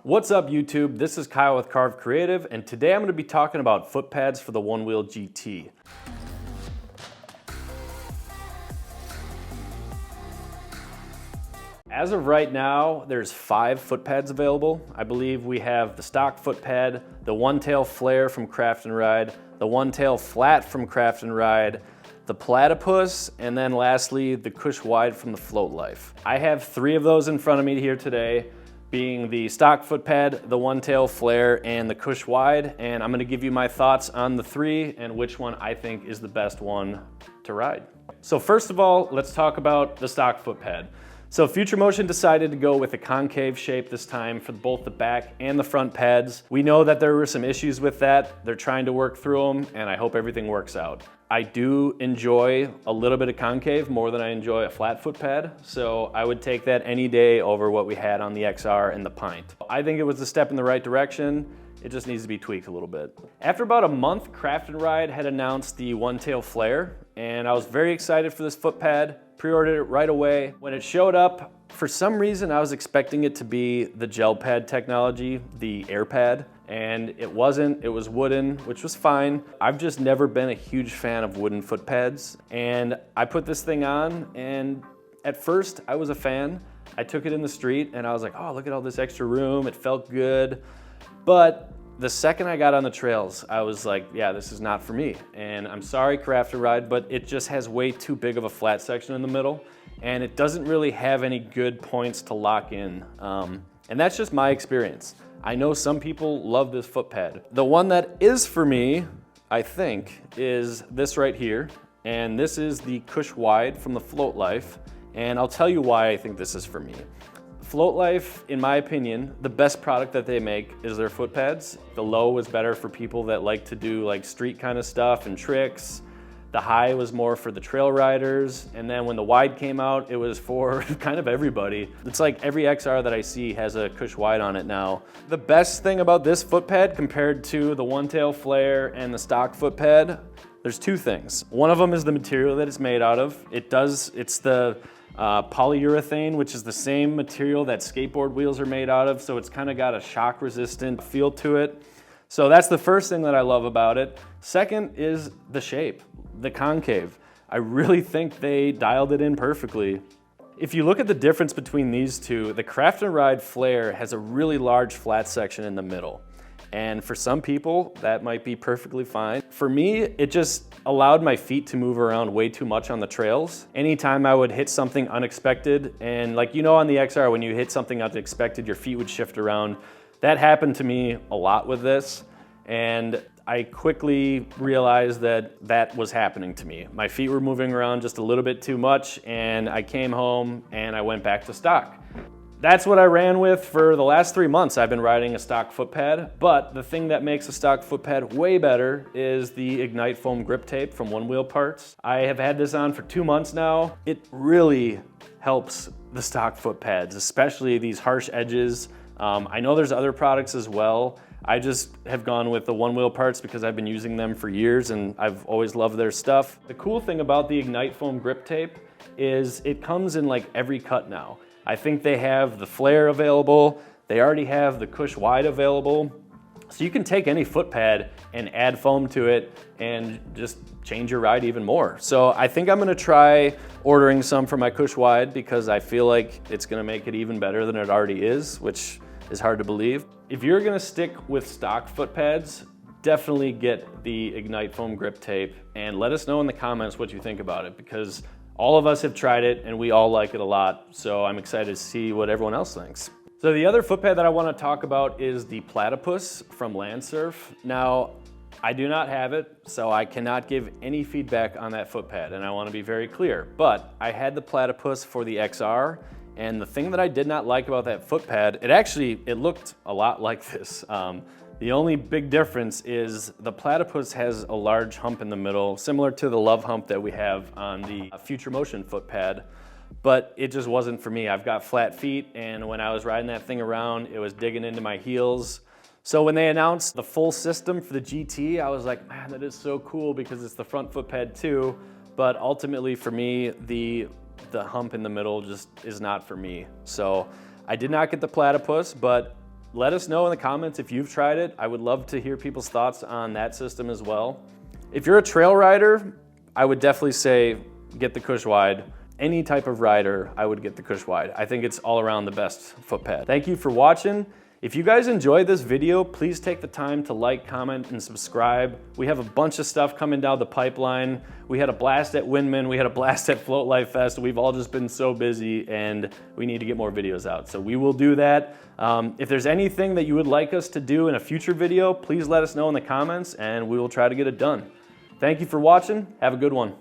What's up YouTube? This is Kyle with Carve Creative, and today I'm going to be talking about foot pads for the Onewheel GT. As of right now, there's 5 foot pads available. I believe we have the stock foot pad, the one-tail Flair from Craft and Ride, the one-tail flat from Craft and Ride, the platypus, and then lastly, the Kush wide from the Float Life. I have 3 of those in front of me here today, being the stock foot pad, the one-tail Flair, and the Kush wide, and I'm gonna give you my thoughts on the 3 and which one I think is the best one to ride. So first of all, let's talk about the stock foot pad. So Future Motion decided to go with a concave shape this time for both the back and the front pads. We know that there were some issues with that. They're trying to work through them, and I hope everything works out. I do enjoy a little bit of concave more than I enjoy a flat foot pad, so I would take that any day over what we had on the XR and the Pint. I think it was a step in the right direction. It just needs to be tweaked a little bit. After about a month, Craft and Ride had announced the one-tail Flair, and I was very excited for this foot pad. Pre-ordered it right away. When it showed up, for some reason I was expecting it to be the gel pad technology, the air pad, and it wasn't. It was wooden, which was fine. I've just never been a huge fan of wooden foot pads, and I put this thing on, and at first I was a fan. I took it in the street and I was like, oh, look at all this extra room. It felt good. But the second I got on the trails, I was like, yeah, this is not for me. And I'm sorry, Craft and Ride, but it just has way too big of a flat section in the middle, and it doesn't really have any good points to lock in. And that's just my experience. I know some people love this foot pad. The one that is for me, I think, is this right here. And this is the Kush wide from the Float Life. And I'll tell you why I think this is for me. Float Life, in my opinion, the best product that they make is their foot pads. The low was better for people that like to do like street kind of stuff and tricks. The high was more for the trail riders. And then when the wide came out, it was for kind of everybody. It's like every XR that I see has a Kush wide on it now. The best thing about this foot pad compared to the one-tail Flair and the stock foot pad, there's 2 things. One of them is the material that it's made out of. It's the polyurethane, which is the same material that skateboard wheels are made out of, so it's kind of got a shock resistant feel to it. So that's the first thing that I love about it. Second is the shape, the concave. I really think they dialed it in perfectly. If you look at the difference between these two, the Craft and Ride Flair has a really large flat section in the middle. And for some people, that might be perfectly fine. For me, it just allowed my feet to move around way too much on the trails. Anytime I would hit something unexpected, and like you know on the XR, when you hit something unexpected, your feet would shift around. That happened to me a lot with this, and I quickly realized that that was happening to me. My feet were moving around just a little bit too much, and I came home and I went back to stock. That's what I ran with for the last 3 months. I've been riding a stock foot pad, but the thing that makes a stock foot pad way better is the Ignite foam grip tape from Onewheel Parts. I have had this on for 2 months now. It really helps the stock foot pads, especially these harsh edges. I know there's other products as well. I just have gone with the Onewheel Parts because I've been using them for years and I've always loved their stuff. The cool thing about the Ignite foam grip tape is it comes in like every cut now. I think they have the Flair available. They already have the Kush wide available. So you can take any foot pad and add foam to it and just change your ride even more. So I think I'm gonna try ordering some for my Kush wide because I feel like it's gonna make it even better than it already is, which is hard to believe. If you're gonna stick with stock foot pads, definitely get the Ignite foam grip tape and let us know in the comments what you think about it, because all of us have tried it and we all like it a lot, so I'm excited to see what everyone else thinks. So the other foot pad that I want to talk about is the platypus from Landsurf. Now, I do not have it, so I cannot give any feedback on that foot pad, and I want to be very clear, but I had the platypus for the XR, and the thing that I did not like about that foot pad, it looked a lot like this. The only big difference is the platypus has a large hump in the middle, similar to the love hump that we have on the Future Motion foot pad, but it just wasn't for me. I've got flat feet, and when I was riding that thing around, it was digging into my heels. So when they announced the full system for the GT, I was like, man, that is so cool because it's the front foot pad too, but ultimately for me, the hump in the middle just is not for me. So I did not get the platypus, but let us know in the comments if you've tried it. I would love to hear people's thoughts on that system as well. If you're a trail rider, I would definitely say get the Kush Wide. Any type of rider, I would get the Kush Wide. I think it's all around the best foot pad. Thank you for watching. If you guys enjoyed this video, please take the time to like, comment, and subscribe. We have a bunch of stuff coming down the pipeline. We had a blast at Windman, we had a blast at Float Life Fest. We've all just been so busy and we need to get more videos out. So we will do that. If there's anything that you would like us to do in a future video, please let us know in the comments and we will try to get it done. Thank you for watching. Have a good one.